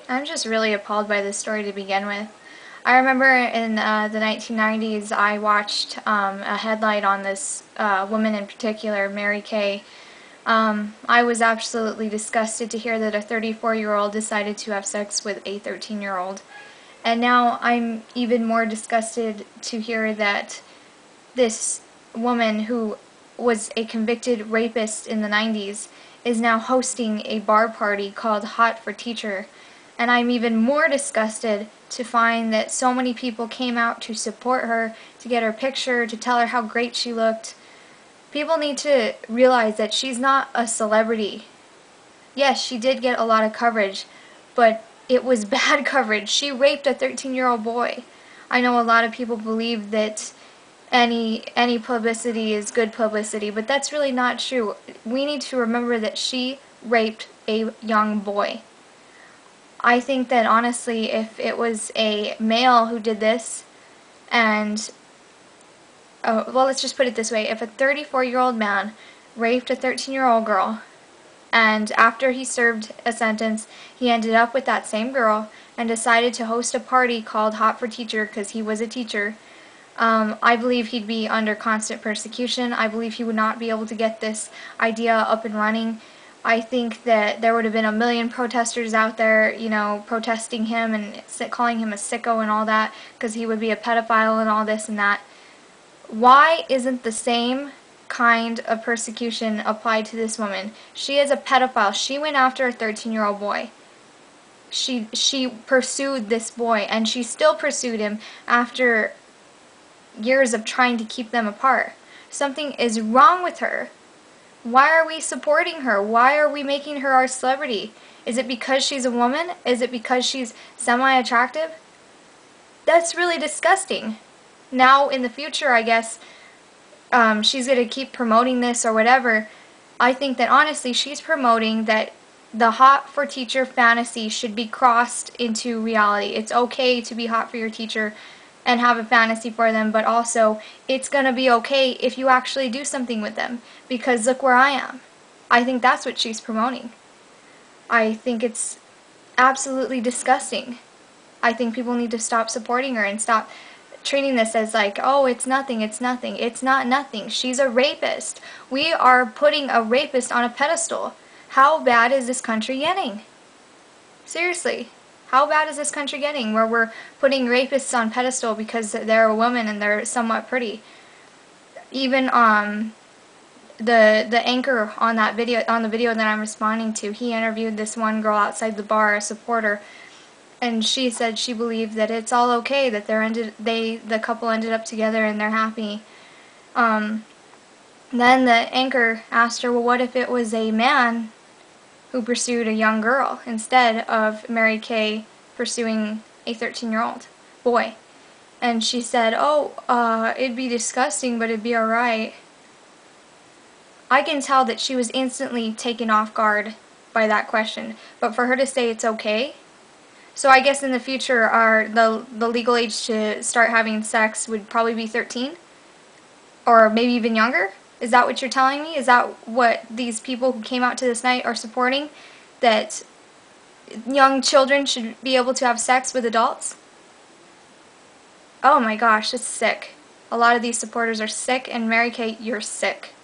I'm just really appalled by this story to begin with. I remember in the 1990s, I watched a headline on this woman in particular, Mary Kay. I was absolutely disgusted to hear that a 34-year-old decided to have sex with a 13-year-old. And now I'm even more disgusted to hear that this woman who was a convicted rapist in the 90s is now hosting a bar party called Hot for Teacher. And I'm even more disgusted to find that so many people came out to support her, to get her picture, to tell her how great she looked. People need to realize that she's not a celebrity. Yes, she did get a lot of coverage, but it was bad coverage. She raped a 13-year-old boy. I know a lot of people believe that any publicity is good publicity, but that's really not true. We need to remember that she raped a young boy. I think that honestly, if it was a male who did this, and well, let's just put it this way: if a 34-year-old man raped a 13-year-old girl, and after he served a sentence, he ended up with that same girl and decided to host a party called Hot for Teacher because he was a teacher, I believe he'd be under constant persecution. I believe he would not be able to get this idea up and running. I think that there would have been a million protesters out there, you know, protesting him and calling him a sicko and all that because he would be a pedophile and all this and that. Why isn't the same kind of persecution applied to this woman? She is a pedophile. She went after a 13-year-old boy. She pursued this boy, and she still pursued him after years of trying to keep them apart. Something is wrong with her. Why are we supporting her? Why are we making her our celebrity? Is it because she's a woman? Is it because she's semi-attractive? That's really disgusting. Now, in the future, I guess, she's going to keep promoting this or whatever. I think that honestly, she's promoting that the hot for teacher fantasy should be crossed into reality. It's okay to be hot for your teacher and have a fantasy for them, but also it's going to be okay if you actually do something with them, because look where I am. I think that's what she's promoting. I think it's absolutely disgusting. I think people need to stop supporting her and stop treating this as like, oh, it's nothing, it's nothing. It's not nothing. She's a rapist. We are putting a rapist on a pedestal. How bad is this country getting? Seriously. How bad is this country getting where we're putting rapists on pedestal because they're a woman and they're somewhat pretty? Even the anchor on that video, on the video that I'm responding to, he interviewed this one girl outside the bar, a supporter, and she said she believed that it's all okay, that the couple ended up together and they're happy. Then the anchor asked her, well, what if it was a man who pursued a young girl instead of Mary Kay pursuing a 13-year-old boy? And she said, oh, it'd be disgusting, but it'd be alright. I can tell that she was instantly taken off guard by that question, but for her to say it's okay. So I guess in the future, the legal age to start having sex would probably be 13? Or maybe even younger? Is that what you're telling me? Is that what these people who came out to this night are supporting? That young children should be able to have sex with adults? Oh my gosh, it's sick. A lot of these supporters are sick, and Mary Kay, you're sick.